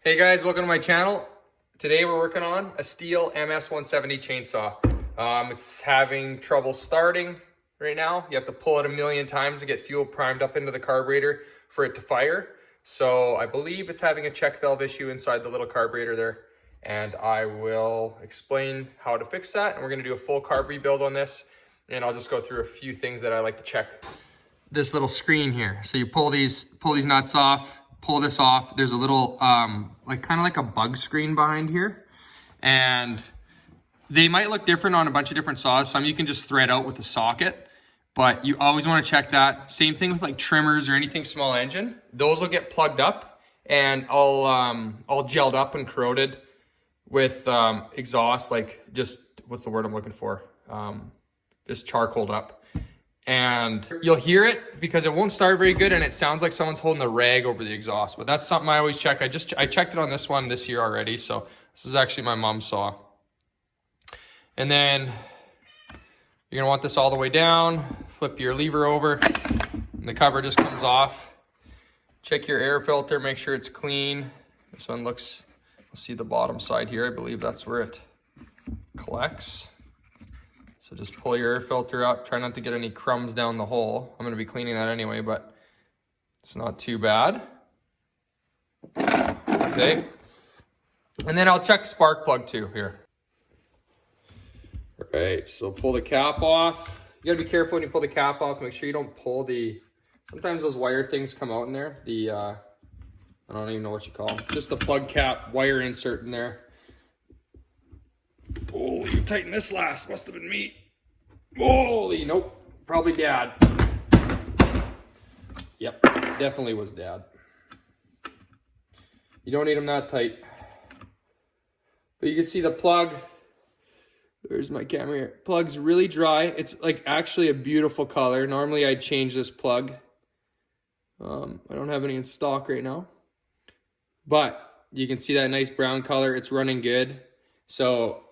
Hey guys, welcome to my channel. Today we're working on a Stihl MS-170 chainsaw. It's having trouble starting right now. You have to pull it a million times to get fuel primed up into the carburetor for it to fire. So I believe it's having a check valve issue inside the little carburetor there. And I will explain how to fix that. And we're gonna do a full carb rebuild on this. And I'll just go through a few things that I like to check. This little screen here. So you pull these nuts off, pull this off. There's a little, kind of like a bug screen behind here. And they might look different on a bunch of different saws. Some you can just thread out with a socket, but you always want to check that. Same thing with like trimmers or anything small engine. Those will get plugged up and all gelled up and corroded with exhaust, like just, what's the word I'm looking for? Just charcoaled up. And you'll hear it because it won't start very good and it sounds like someone's holding a rag over the exhaust. But that's something I always check. I checked it on this one this year already. So this is actually my mom's saw. And then you're gonna want this all the way down, flip your lever over, and the cover just comes off. Check your air filter, make sure it's clean. This one looks, let's see the bottom side here. I believe that's where it collects. So just pull your air filter up. Try not to get any crumbs down the hole. I'm gonna be cleaning that anyway, but it's not too bad. Okay. And then I'll check spark plug too here. All right, so pull the cap off. You gotta be careful when you pull the cap off. Make sure you don't pull sometimes those wire things come out in there. I don't even know what you call them. Just the plug cap wire insert in there. Holy, you tightened this last. Must have been me. Holy, nope. Probably Dad. Yep, definitely was Dad. You don't need them that tight. But you can see the plug. There's my camera here. Plug's really dry. It's like actually a beautiful color. Normally I'd change this plug. I don't have any in stock right now. But you can see that nice brown color. It's running good. So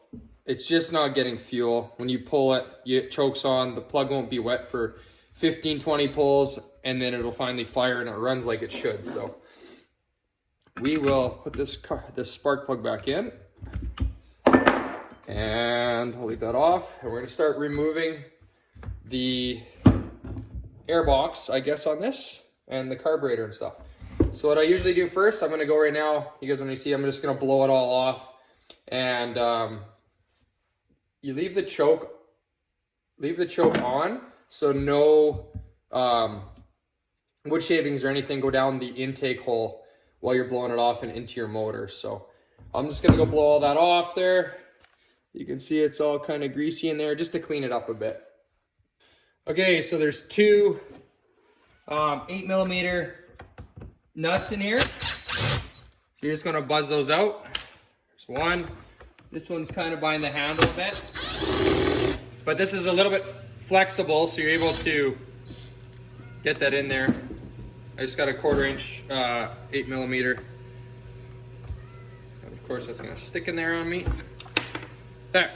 it's just not getting fuel. When you pull it, it chokes on. The plug won't be wet for 15, 20 pulls, and then it'll finally fire and it runs like it should. So we will put this spark plug back in. And I'll leave that off. And we're gonna start removing the air box, I guess, on this, and the carburetor and stuff. So what I usually do first, I'm gonna go right now. You guys, when you see, I'm just gonna blow it all off. And you leave the choke on, so no wood shavings or anything go down the intake hole while you're blowing it off and into your motor. So I'm just gonna go blow all that off there. You can see it's all kind of greasy in there, just to clean it up a bit. Okay, so there's two 8mm nuts in here. So you're just gonna buzz those out. There's one. This one's kind of behind the handle a bit, but this is a little bit flexible, so you're able to get that in there. I just got a 1/4 inch 8mm. And of course, that's gonna stick in there on me. There.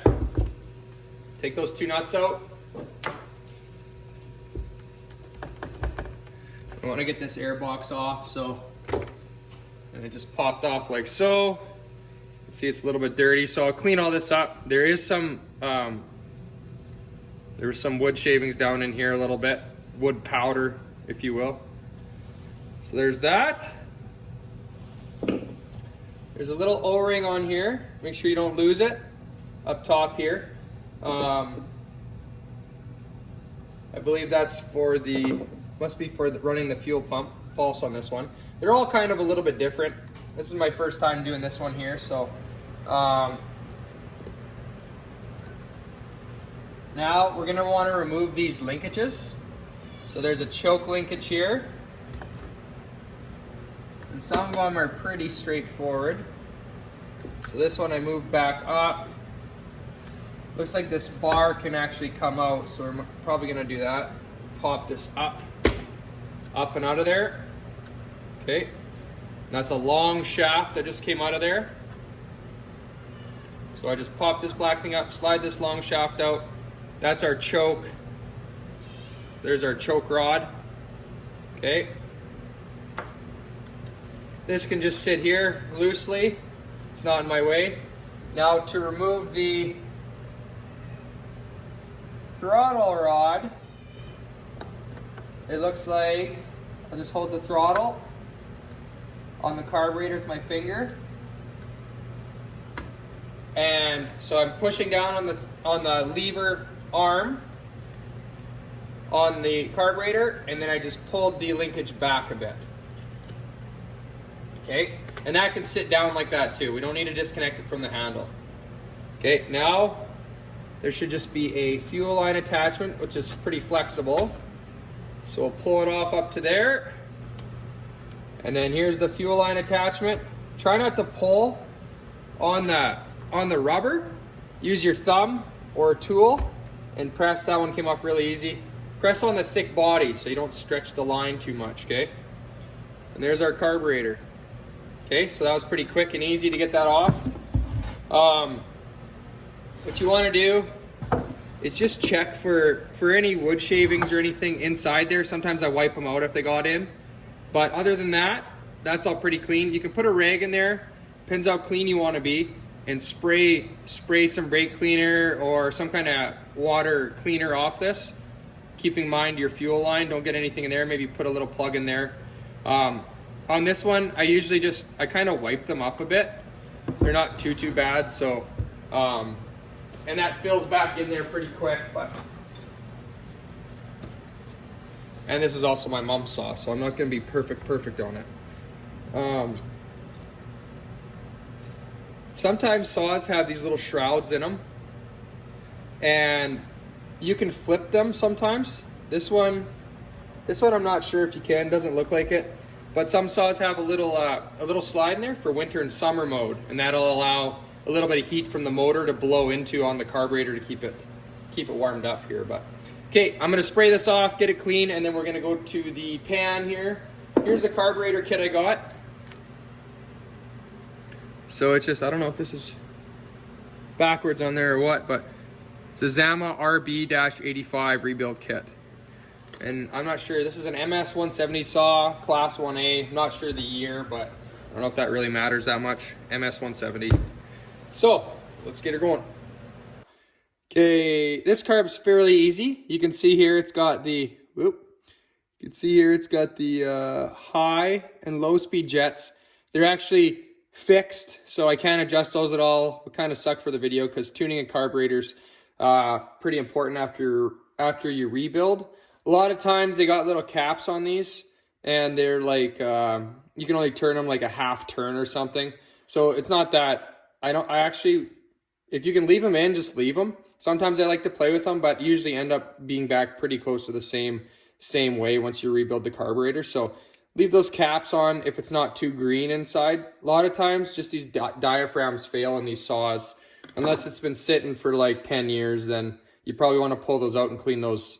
Take those two nuts out. I want to get this air box off, and it just popped off like so. See, it's a little bit dirty, so I'll clean all this up. There is some, there was some wood shavings down in here a little bit, wood powder, if you will. So there's that. There's a little O-ring on here. Make sure you don't lose it up top here. I believe that's must be for running the fuel pump pulse on this one. They're all kind of a little bit different. This is my first time doing this one here, so now we're gonna want to remove these linkages. So there's a choke linkage here, and some of them are pretty straightforward. So this one I moved back up. Looks like this bar can actually come out, so we're probably gonna do that. Pop this up and out of there. Okay. That's a long shaft that just came out of there. So I just pop this black thing up, slide this long shaft out. That's our choke. There's our choke rod. Okay. This can just sit here loosely. It's not in my way. Now to remove the throttle rod, it looks like I'll just hold the throttle on the carburetor with my finger. And so I'm pushing down on the lever arm on the carburetor, and then I just pulled the linkage back a bit. Okay, and that can sit down like that too. We don't need to disconnect it from the handle. Okay, now there should just be a fuel line attachment, which is pretty flexible. So we'll pull it off up to there. And then here's the fuel line attachment. Try not to pull on the rubber. Use your thumb or a tool and press. That one came off really easy. Press on the thick body so you don't stretch the line too much, okay? And there's our carburetor. Okay, so that was pretty quick and easy to get that off. What you want to do is just check for any wood shavings or anything inside there. Sometimes I wipe them out if they got in. But other than that, that's all pretty clean. You can put a rag in there, depends how clean you want to be, and spray some brake cleaner or some kind of water cleaner off this. Keeping in mind your fuel line, don't get anything in there. Maybe put a little plug in there. On this one, I usually I kind of wipe them up a bit. They're not too bad, so and that fills back in there pretty quick. And this is also my mom's saw, so I'm not going to be perfect on it. Sometimes saws have these little shrouds in them, and you can flip them sometimes. This one I'm not sure if you can. Doesn't look like it, but some saws have a little slide in there for winter and summer mode, and that'll allow a little bit of heat from the motor to blow into on the carburetor to keep it warmed up here. But okay, I'm gonna spray this off, get it clean, and then we're gonna go to the pan here. Here's the carburetor kit I got. So it's just, I don't know if this is backwards on there or what, but it's a Zama RB-85 rebuild kit. And I'm not sure, this is an MS-170 saw, class 1A. I'm not sure the year, but I don't know if that really matters that much. MS-170. So, let's get her going. Okay, this carb's fairly easy. You can see here it's got the, high and low speed jets. They're actually fixed, so I can't adjust those at all. It kind of suck for the video because tuning a carburetor's pretty important after you rebuild. A lot of times they got little caps on these, and they're like you can only turn them like a half turn or something. So it's not that if you can leave them in, just leave them. Sometimes I like to play with them, but usually end up being back pretty close to the same way once you rebuild the carburetor. So leave those caps on if it's not too green inside. A lot of times just these diaphragms fail in these saws. Unless it's been sitting for like 10 years, then you probably want to pull those out and clean those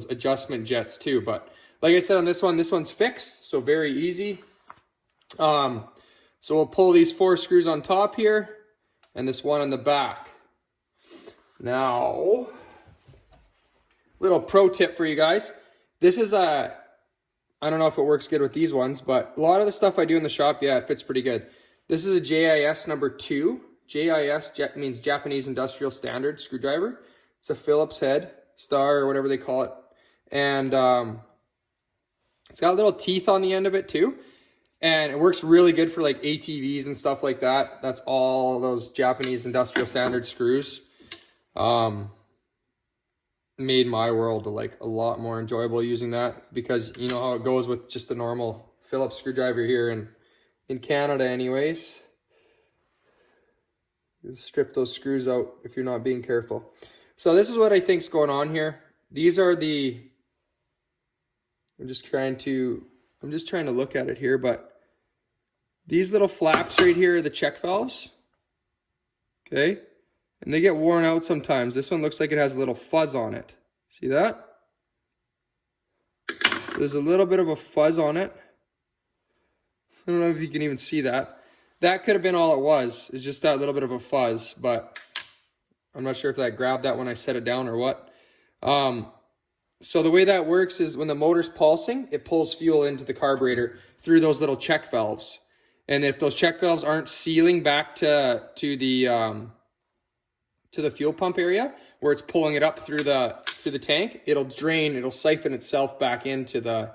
adjustment jets too. But like I said on this one's fixed, so very easy. So we'll pull these 4 screws on top here and this one on the back. Now, little pro tip for you guys. This is I don't know if it works good with these ones, but a lot of the stuff I do in the shop, yeah, it fits pretty good. This is a JIS number 2. JIS means Japanese Industrial Standard screwdriver. It's a Phillips head, star, or whatever they call it. And it's got little teeth on the end of it too. And it works really good for like ATVs and stuff like that. That's all those Japanese Industrial Standard screws. Made my world like a lot more enjoyable using that, because you know how it goes with just a normal Phillips screwdriver here in Canada anyways. You strip those screws out if you're not being careful. So this is what I think's going on here. These are I'm just trying to look at it here, but these little flaps right here are the check valves. Okay? And they get worn out sometimes. This one looks like it has a little fuzz on it. See that? So there's a little bit of a fuzz on it. I don't know if you can even see that. That could have been all it was, is just that little bit of a fuzz, but I'm not sure if that grabbed that when I set it down or what. So the way that works is when the motor's pulsing, it pulls fuel into the carburetor through those little check valves. And if those check valves aren't sealing back to the fuel pump area where it's pulling it up through the tank, it'll drain, it'll siphon itself back into the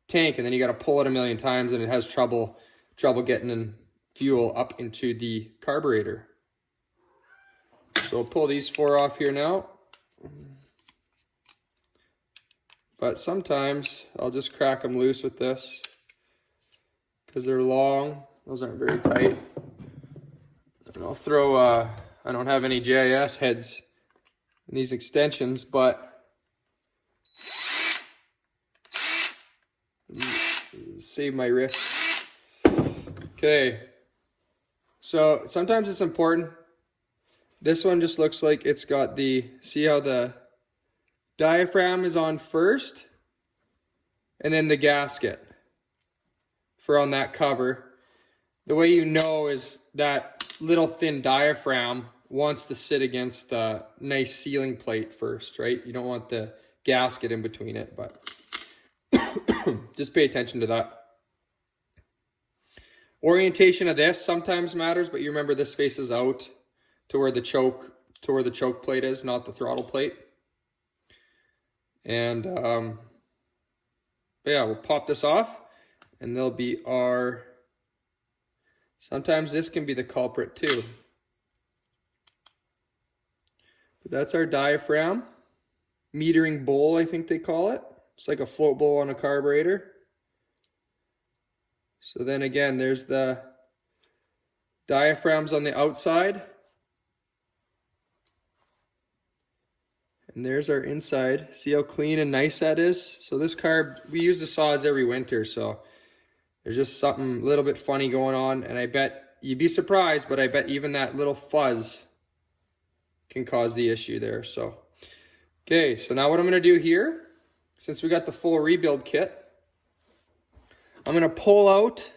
tank, and then you got to pull it a million times, and it has trouble getting in fuel up into the carburetor. So we'll pull these 4 off here now. But sometimes I'll just crack them loose with this because they're long. Those aren't very tight. And I'll throw, I don't have any JIS heads in these extensions, but save my wrist. Okay. So sometimes it's important. This one just looks like it's got see how the diaphragm is on first, and then the gasket for on that cover. The way you know is that little thin diaphragm wants to sit against the nice sealing plate first, right? You don't want the gasket in between it, but just pay attention to that. Orientation of this sometimes matters, but you remember this faces out to where the choke plate is, not the throttle plate. And yeah, we'll pop this off, and there'll be our, sometimes this can be the culprit too. But that's our diaphragm, metering bowl, I think they call it. It's like a float bowl on a carburetor. So then again, there's the diaphragms on the outside. And there's our inside. See how clean and nice that is? So this carb, we use the saws every winter, so there's just something a little bit funny going on. And I bet, you'd be surprised, but I bet even that little fuzz can cause the issue there. So, okay, so now what I'm gonna do here, since we got the full rebuild kit, I'm gonna pull out,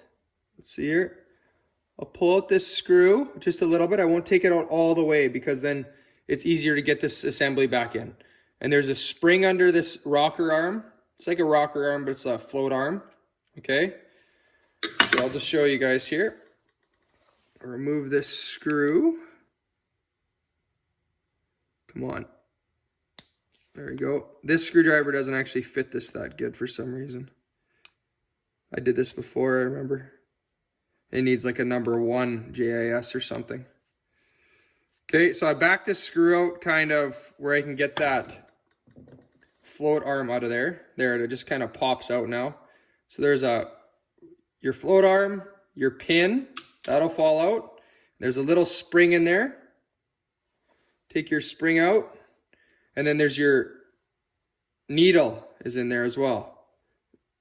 let's see here, I'll pull out this screw just a little bit. I won't take it out all the way because then it's easier to get this assembly back in. And there's a spring under this rocker arm. It's like a rocker arm, but it's a float arm, okay? So I'll just show you guys here. Remove this screw. Come on. There we go. This screwdriver doesn't actually fit this that good for some reason. I did this before, I remember. It needs like a number 1 JIS or something. Okay, so I backed this screw out kind of where I can get that float arm out of there. There, it just kind of pops out now. So there's your float arm, your pin, that'll fall out. There's a little spring in there. Take your spring out. And then there's your needle is in there as well.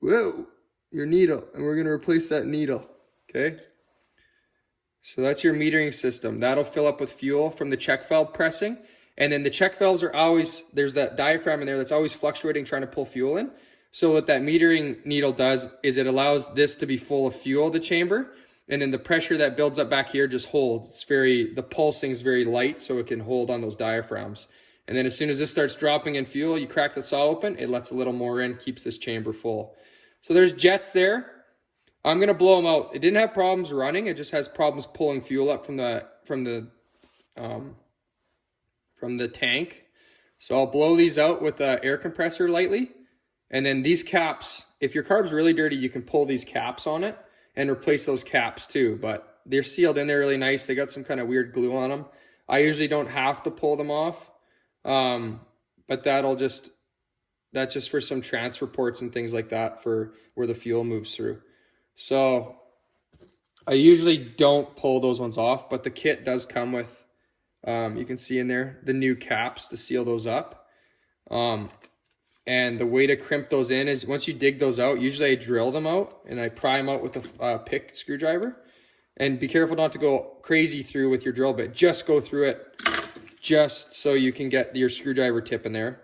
Whoa, your needle. And we're going to replace that needle, okay? So that's your metering system. That'll fill up with fuel from the check valve pressing. And then the check valves are always, there's that diaphragm in there that's always fluctuating, trying to pull fuel in. So what that metering needle does is it allows this to be full of fuel, the chamber. And then the pressure that builds up back here just holds. It's the pulsing is very light, so it can hold on those diaphragms. And then as soon as this starts dropping in fuel, you crack the saw open, it lets a little more in, keeps this chamber full. So there's jets there. I'm gonna blow them out. It didn't have problems running. It just has problems pulling fuel up from the tank. So I'll blow these out with the air compressor lightly. And then these caps, if your carb's really dirty, you can pull these caps on it and replace those caps too. But they're sealed in there really nice. They got some kind of weird glue on them. I usually don't have to pull them off. But that's just for some transfer ports and things like that for where the fuel moves through. So I usually don't pull those ones off, but the kit does come with, you can see in there, the new caps to seal those up. And the way to crimp those in is once you dig those out, usually I drill them out and I pry them out with a pick screwdriver. And be careful not to go crazy through with your drill bit. Just go through it just so you can get your screwdriver tip in there.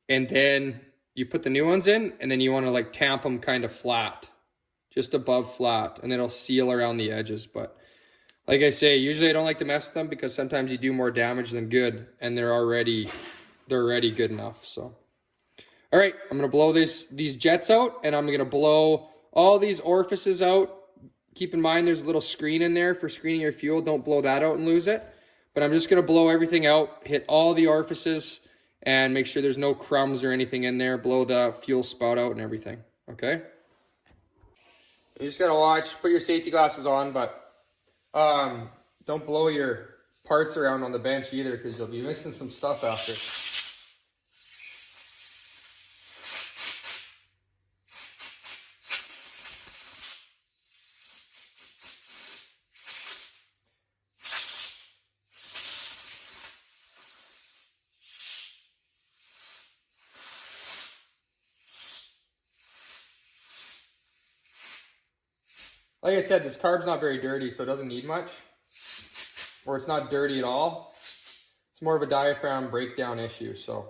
And then you put the new ones in, and then you want to like tamp them kind of flat, just above flat, and it'll seal around the edges. But like I say, usually I don't like to mess with them because sometimes you do more damage than good, and they're already good enough. So, all right, I'm gonna blow these jets out, and I'm gonna blow all these orifices out Keep in mind there's a little screen in there for screening your fuel. Don't blow that out and lose it. But I'm just going to blow everything out, hit all the orifices, and make sure there's no crumbs or anything in there. Blow the fuel spout out and everything, okay? You just got to watch, put your safety glasses on, but don't blow your parts around on the bench either, because you'll be missing some stuff after. Like I said, this carb's not very dirty, so it doesn't need much. Or it's not dirty at all. It's more of a diaphragm breakdown issue, so.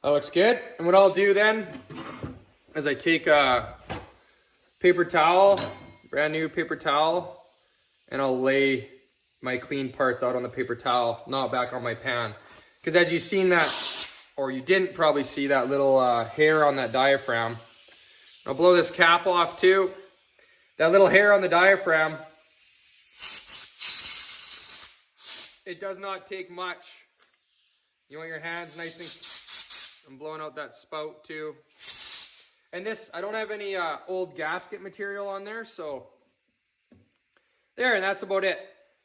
That looks good. And what I'll do then is I take a paper towel, brand new paper towel, and I'll lay my clean parts out on the paper towel, not back on my pan. Because as you've seen that, or you didn't probably see that little hair on that diaphragm. I'll blow this cap off too. That little hair on the diaphragm, it does not take much. You want your hands nice and I'm blowing out that spout too. And this, I don't have any old gasket material on there, so there, and that's about it.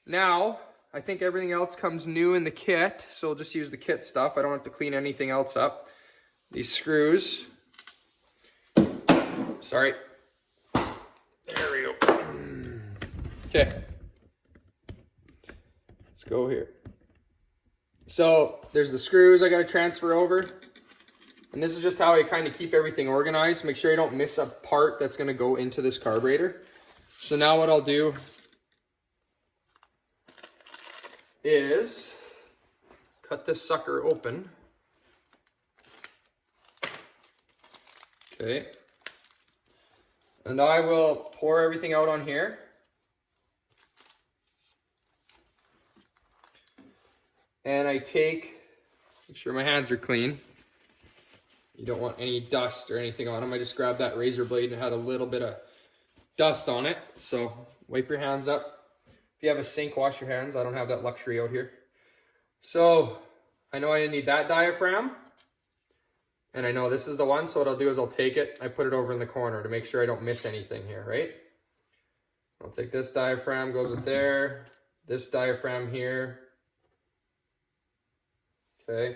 Now, I think everything else comes new in the kit, so we'll just use the kit stuff. I don't have to clean anything else up. These screws. Sorry. There we go. Okay. Let's go here. So there's the screws I got to transfer over. And this is just how I kind of keep everything organized. Make sure I don't miss a part that's going to go into this carburetor. So now what I'll do is cut this sucker open. Okay. And I will pour everything out on here. And I make sure my hands are clean. You don't want any dust or anything on them. I just grabbed that razor blade and it had a little bit of dust on it. So wipe your hands up. If you have a sink, wash your hands. I don't have that luxury out here. So I know I didn't need that diaphragm. And I know this is the one, so what I'll do is I'll take it, I put it over in the corner to make sure I don't miss anything here, right? I'll take this diaphragm, goes with there, this diaphragm here. Okay,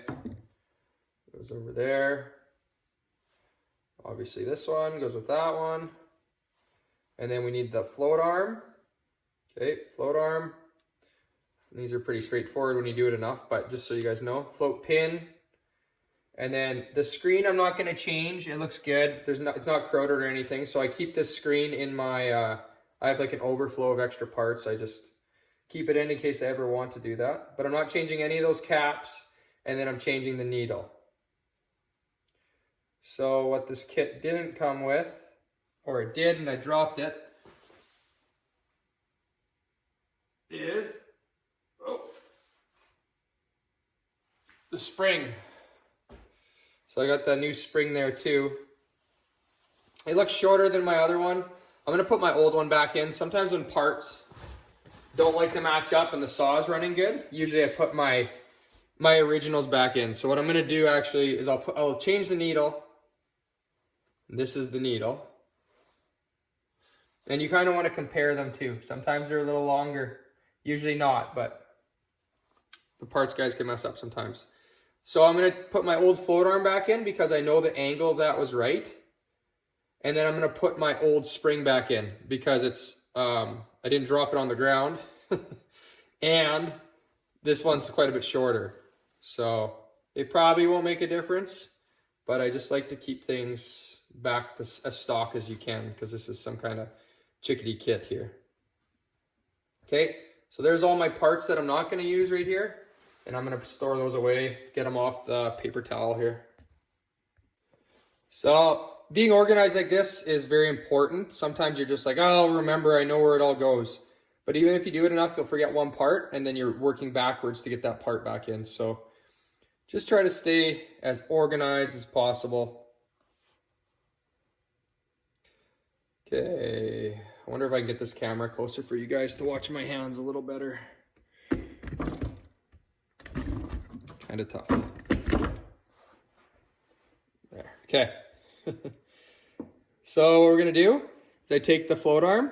goes over there. Obviously this one goes with that one. And then we need the float arm. Okay, float arm. And these are pretty straightforward when you do it enough, but just so you guys know, float pin. And then the screen I'm not going to change. It looks good. It's not corroded or anything. So I keep this screen in my, I have like an overflow of extra parts. I just keep it in case I ever want to do that. But I'm not changing any of those caps. And then I'm changing the needle. So what this kit didn't come with, or it did and I dropped it, is the spring. So I got that new spring there too. It looks shorter than my other one. I'm gonna put my old one back in. Sometimes when parts don't like to match up and the saw is running good, usually I put my originals back in. So what I'm gonna do actually is I'll change the needle. This is the needle. And you kind of want to compare them too. Sometimes they're a little longer, usually not, but the parts guys can mess up sometimes. So I'm going to put my old float arm back in because I know the angle of that was right. And then I'm going to put my old spring back in because it's, I didn't drop it on the ground. And this one's quite a bit shorter. So it probably won't make a difference, but I just like to keep things back to as stock as you can because this is some kind of chickadee kit here. Okay, so there's all my parts that I'm not going to use right here. And I'm going to store those away, get them off the paper towel here. So being organized like this is very important. Sometimes you're just like, oh, remember, I know where it all goes. But even if you do it enough, you'll forget one part and then you're working backwards to get that part back in. So just try to stay as organized as possible. Okay, I wonder if I can get this camera closer for you guys to watch my hands a little better. Kind of tough. There, okay. So what we're gonna do is I take the float arm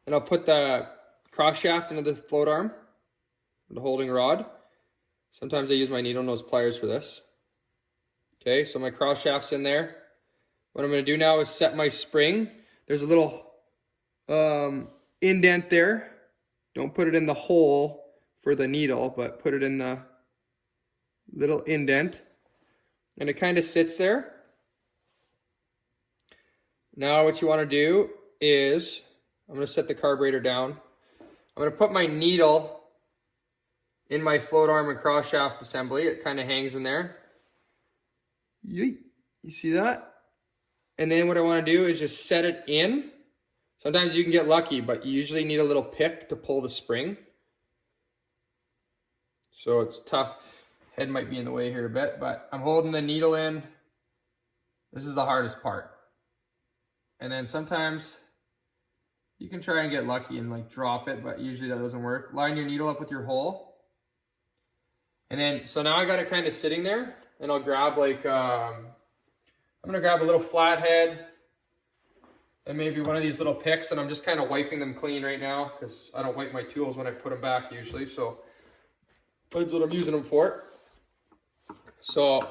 and I'll put the cross shaft into the float arm, the holding rod. Sometimes I use my needle nose pliers for this. Okay, so my cross shaft's in there. What I'm gonna do now is set my spring. There's a little indent there. Don't put it in the hole for the needle, but put it in the little indent. And it kind of sits there. Now what you want to do is, I'm going to set the carburetor down. I'm going to put my needle in my float arm and cross shaft assembly. It kind of hangs in there. Yeet. You see that? And then what I want to do is just set it in. Sometimes you can get lucky, but you usually need a little pick to pull the spring. So it's tough. Head might be in the way here a bit, but I'm holding the needle in. This is the hardest part. And then sometimes you can try and get lucky and like drop it, but usually that doesn't work. Line your needle up with your hole. And then, so now I got it kind of sitting there, and I'll grab like, I'm gonna grab a little flathead and maybe one of these little picks, and I'm just kind of wiping them clean right now because I don't wipe my tools when I put them back usually, so that's what I'm using them for. So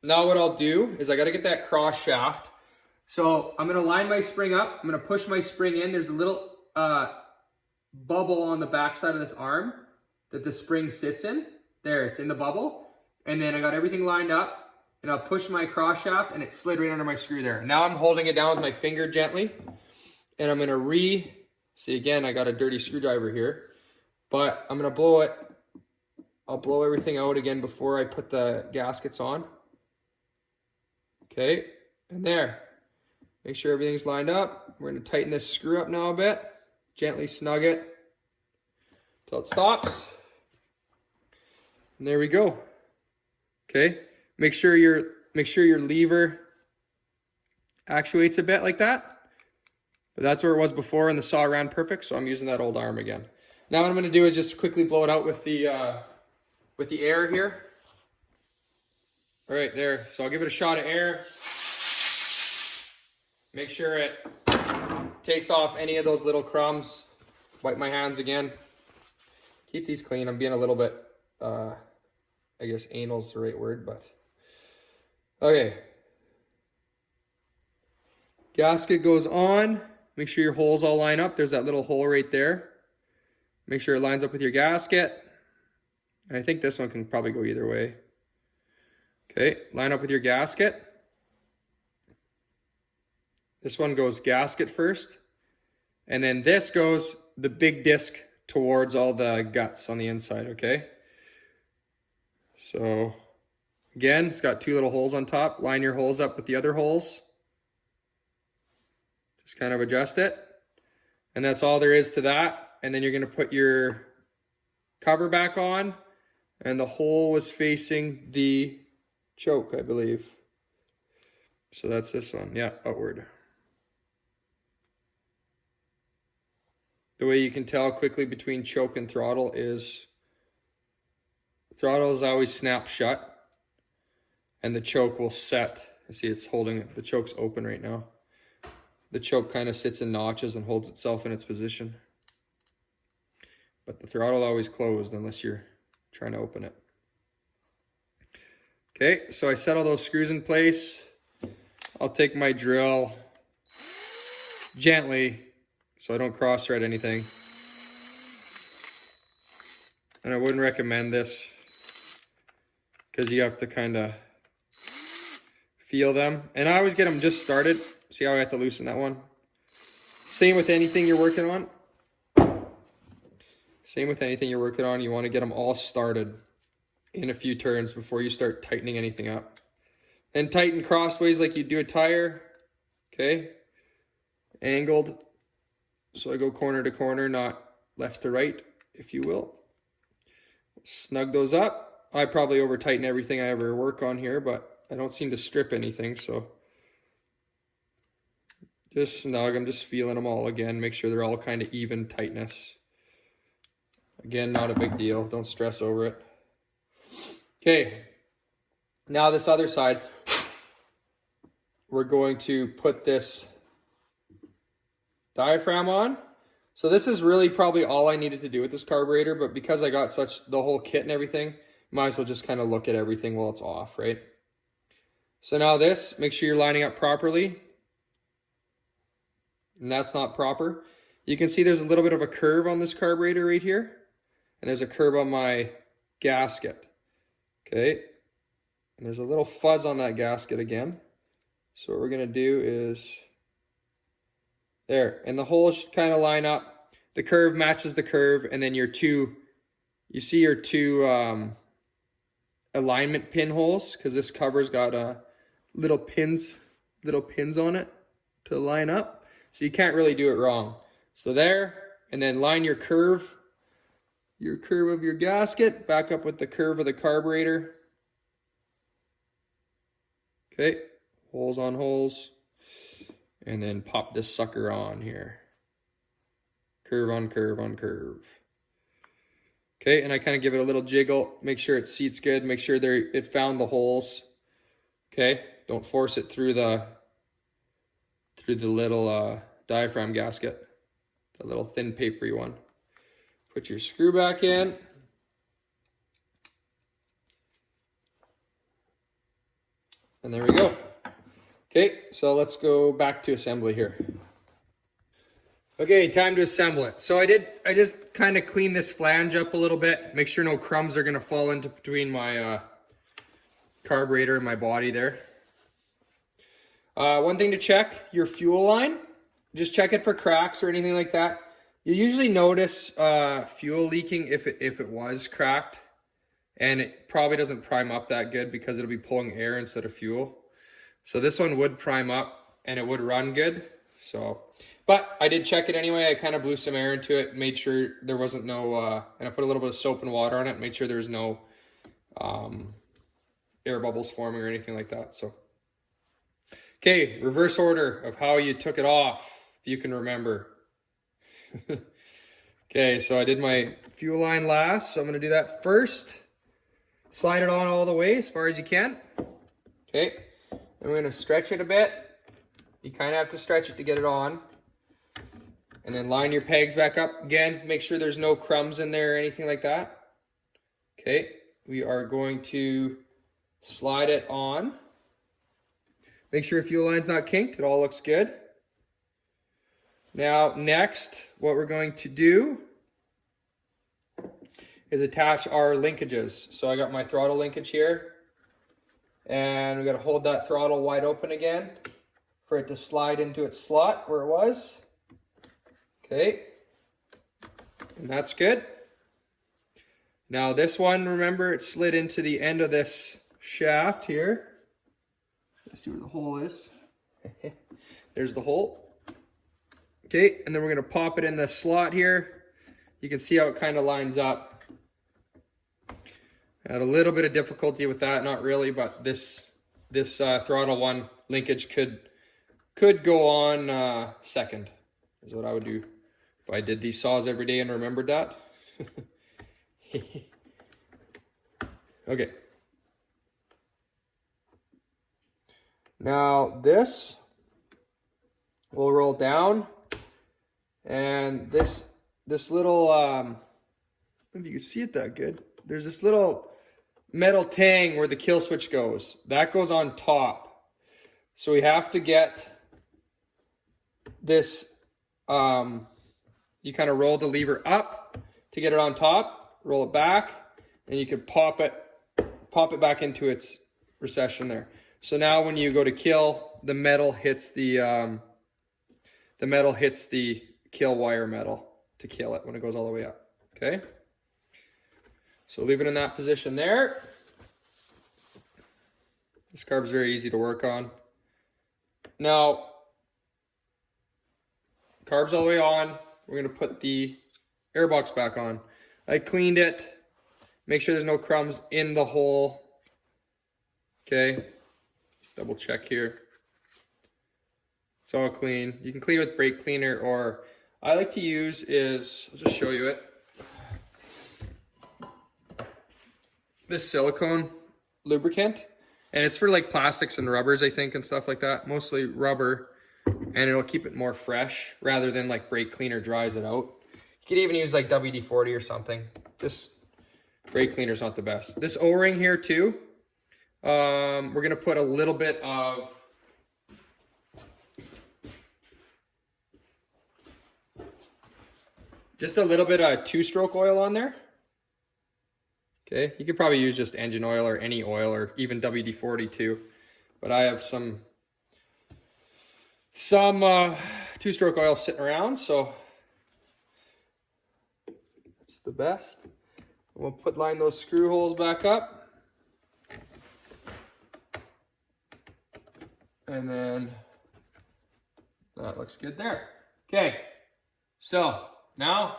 now what I'll do is I got to get that cross shaft. So I'm going to line my spring up. I'm going to push my spring in. There's a little bubble on the back side of this arm that the spring sits in. There, it's in the bubble. And then I got everything lined up, and I'll push my cross shaft, and it slid right under my screw there. Now I'm holding it down with my finger gently, and I'm going to see again, I got a dirty screwdriver here, but I'm going to blow it. I'll blow everything out again before I put the gaskets on. Okay, and there. Make sure everything's lined up. We're going to tighten this screw up now a bit. Gently snug it until it stops. And there we go. Okay, make sure your lever actuates a bit like that. But that's where it was before, and the saw ran perfect, so I'm using that old arm again. Now what I'm going to do is just quickly blow it out with the air here. All right, there. So I'll give it a shot of air. Make sure it takes off any of those little crumbs. Wipe my hands again. Keep these clean. I'm being a little bit, I guess anal's the right word, but. Okay. Gasket goes on. Make sure your holes all line up. There's that little hole right there. Make sure it lines up with your gasket. And I think this one can probably go either way. Okay, line up with your gasket. This one goes gasket first. And then this goes the big disc towards all the guts on the inside, okay? So, again, it's got two little holes on top. Line your holes up with the other holes. Just kind of adjust it. And that's all there is to that. And then you're going to put your cover back on. And the hole was facing the choke, I believe. So that's this one. Yeah, outward. The way you can tell quickly between choke and throttle is always snap shut, and the choke will set. You see it's holding it. The choke's open right now. The choke kind of sits in notches and holds itself in its position. But the throttle always closed unless you're trying to open it. Okay, so I set all those screws in place. I'll take my drill gently so I don't cross thread anything. And I wouldn't recommend this because you have to kind of feel them. And I always get them just started. See how I have to loosen that one? Same with anything you're working on. Same with anything you're working on. You want to get them all started in a few turns before you start tightening anything up. And tighten crossways like you do a tire. Okay? Angled. So I go corner to corner, not left to right, if you will. Snug those up. I probably over tighten everything I ever work on here, but I don't seem to strip anything, so Just snug. I'm just feeling them all again. Make sure they're all kind of even tightness. Again, not a big deal. Don't stress over it. Okay. Now this other side, we're going to put this diaphragm on. So this is really probably all I needed to do with this carburetor, but because I got the whole kit and everything, might as well just kind of look at everything while it's off, right? So now this, make sure you're lining up properly. And that's not proper. You can see there's a little bit of a curve on this carburetor right here. And there's a curve on my gasket. Okay. And there's a little fuzz on that gasket again. So what we're going to do is there. And the holes should kind of line up. The curve matches the curve. And then you see your two alignment pin holes, because this cover's got little pins on it to line up. So you can't really do it wrong. So there, and then line your curve of your gasket back up with the curve of the carburetor. Okay, holes on holes. And then pop this sucker on here. Curve on curve on curve. Okay, and I kind of give it a little jiggle. Make sure it seats good. Make sure it found the holes. Okay, don't force it through the little diaphragm gasket. The little thin papery one. Put your screw back in. And there we go. Okay, so let's go back to assembly here. Okay, time to assemble it. So I just kind of cleaned this flange up a little bit. Make sure no crumbs are gonna fall into between my carburetor and my body there. One thing to check, your fuel line. Just check it for cracks or anything like that. You usually notice fuel leaking if it was cracked, and it probably doesn't prime up that good because it'll be pulling air instead of fuel. So this one would prime up and it would run good. So, but I did check it anyway. I kind of blew some air into it, made sure there wasn't no, and I put a little bit of soap and water on it, made sure there was no air bubbles forming or anything like that. So, okay, reverse order of how you took it off, if you can remember. Okay, so I did my fuel line last, so I'm going to do that first. Slide it on all the way as far as you can. Okay, I'm going to stretch it a bit. You kind of have to stretch it to get it on. And then line your pegs back up. Again, make sure there's no crumbs in there or anything like that. Okay, we are going to slide it on. Make sure your fuel line's not kinked. It all looks good. Now, next, what we're going to do is attach our linkages. So I got my throttle linkage here. And we got to hold that throttle wide open again for it to slide into its slot where it was. Okay. And that's good. Now this one, remember, it slid into the end of this shaft here. Let's see where the hole is. There's the hole. Okay, and then we're going to pop it in the slot here. You can see how it kind of lines up. I had a little bit of difficulty with that, not really, but this throttle one linkage could go on second, is what I would do if I did these saws every day and remembered that. Okay. Now this will roll down, and this little, I don't know if you can see it that good. There's this little metal tang where the kill switch goes. That goes on top. So we have to get this, you kind of roll the lever up to get it on top, roll it back, and you can pop it back into its recession there. So now when you go to kill, the metal hits the kill wire metal to kill it when it goes all the way up. Okay? So leave it in that position there. This carb's very easy to work on. Now, carb's all the way on. We're going to put the airbox back on. I cleaned it. Make sure there's no crumbs in the hole. Okay. Double check here. It's all clean. You can clean with brake cleaner, or I like to use is, I'll just show you it. This silicone lubricant, and it's for like plastics and rubbers, I think, and stuff like that. Mostly rubber, and it'll keep it more fresh rather than like brake cleaner dries it out. You could even use like WD-40 or something. Just brake cleaner's not the best. This O-ring here too, we're gonna put a little bit of just a little bit of 2-stroke oil on there. Okay, you could probably use just engine oil or any oil or even WD-40 too. But I have some 2-stroke oil sitting around, so that's the best. We'll line those screw holes back up. And then that looks good there. Okay, so now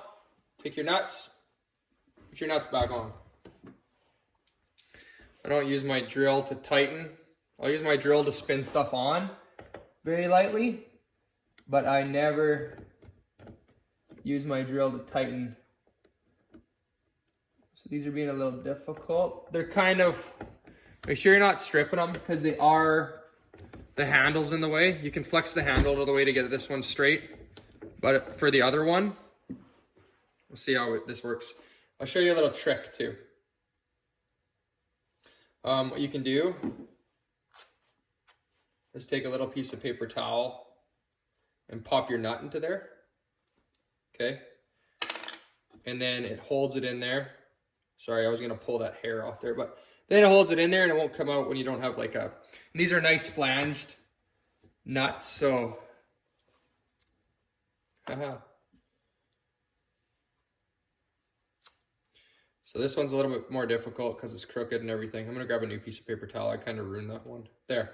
take your nuts, put your nuts back on. I don't use my drill to tighten. I'll use my drill to spin stuff on very lightly, but I never use my drill to tighten. So these are being a little difficult. They're kind of, make sure you're not stripping them because they are, the handle's in the way. You can flex the handle out of the way to get this one straight. But for the other one, we'll see how this works. I'll show you a little trick too. What you can do is take a little piece of paper towel and pop your nut into there. Okay. And then it holds it in there. Sorry, I was gonna pull that hair off there, but then it holds it in there and it won't come out when you don't have like a, these are nice flanged nuts, so, haha. So this one's a little bit more difficult because it's crooked and everything. I'm gonna grab a new piece of paper towel. I kind of ruined that one. There.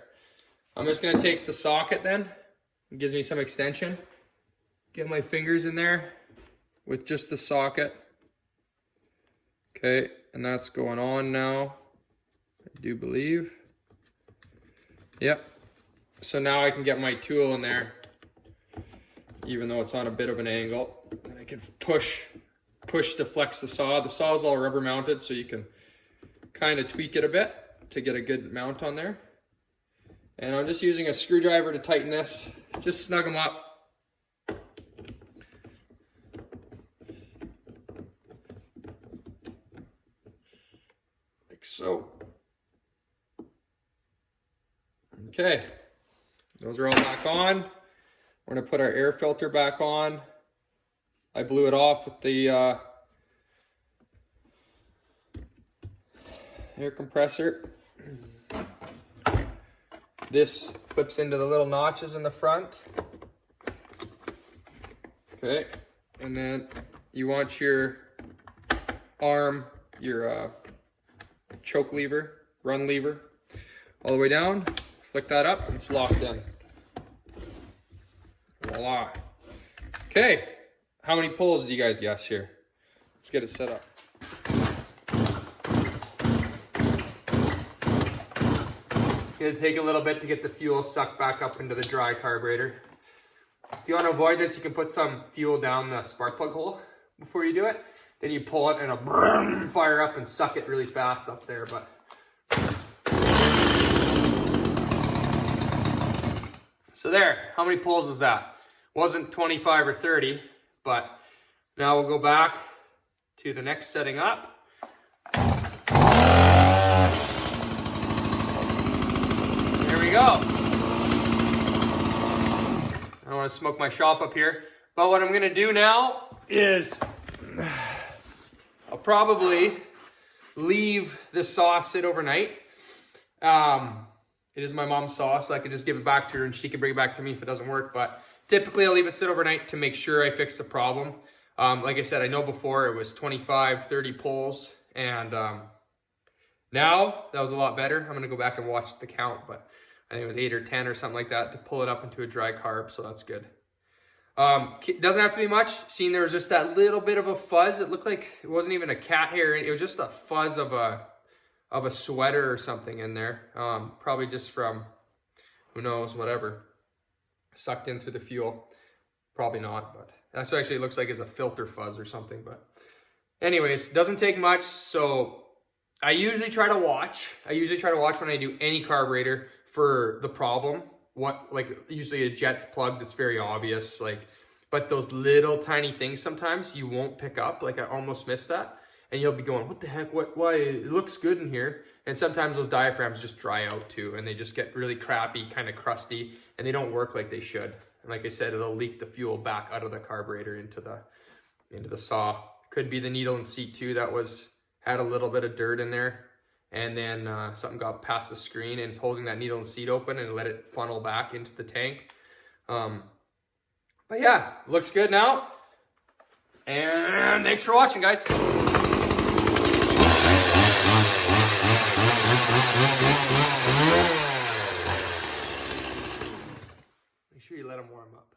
I'm just gonna take the socket then. It gives me some extension. Get my fingers in there with just the socket. Okay, and that's going on now. I do believe. Yep. So now I can get my tool in there, even though it's on a bit of an angle. And I can push to flex the saw. The saw is all rubber mounted, so you can kind of tweak it a bit to get a good mount on there. And I'm just using a screwdriver to tighten this. Just snug them up. Like so. Okay, those are all back on. We're gonna put our air filter back on. I blew it off with the air compressor. This clips into the little notches in the front. Okay, and then you want your arm, your choke lever, run lever, all the way down. Flick that up and it's locked in. Voila. Okay. How many pulls do you guys guess here? Let's get it set up. It's gonna take a little bit to get the fuel sucked back up into the dry carburetor. If you want to avoid this, you can put some fuel down the spark plug hole before you do it. Then you pull it and it'll fire up and suck it really fast up there. But so there, how many pulls was that? Wasn't 25 or 30. But now we'll go back to the next setting up. There we go. I don't want to smoke my shop up here. But what I'm going to do now is I'll probably leave this saw sit overnight. It is my mom's saw, so I can just give it back to her and she can bring it back to me if it doesn't work. But typically, I'll leave it sit overnight to make sure I fix the problem. Like I said, I know before it was 25, 30 pulls, and now that was a lot better. I'm gonna go back and watch the count, but I think it was 8 or 10 or something like that to pull it up into a dry carb, so that's good. It doesn't have to be much. Seeing there was just that little bit of a fuzz. It looked like it wasn't even a cat hair. It was just a fuzz of a sweater or something in there. Probably just from, who knows, whatever. sucked in through the fuel. Probably not, but that's what actually it looks like is a filter fuzz or something. But anyways, doesn't take much. So I usually try to watch. When I do any carburetor for the problem. What, like, usually a jet's plugged, it's very obvious. Like, but those little tiny things sometimes you won't pick up. Like, I almost missed that. And you'll be going, what the heck? Why? It looks good in here. And sometimes those diaphragms just dry out too, and they just get really crappy, kind of crusty, and they don't work like they should. And like I said, it'll leak the fuel back out of the carburetor into the saw. Could be the needle and seat too. That had a little bit of dirt in there, and then something got past the screen and holding that needle and seat open and let it funnel back into the tank. But yeah, looks good now. And thanks for watching, guys. Make sure you let them warm up.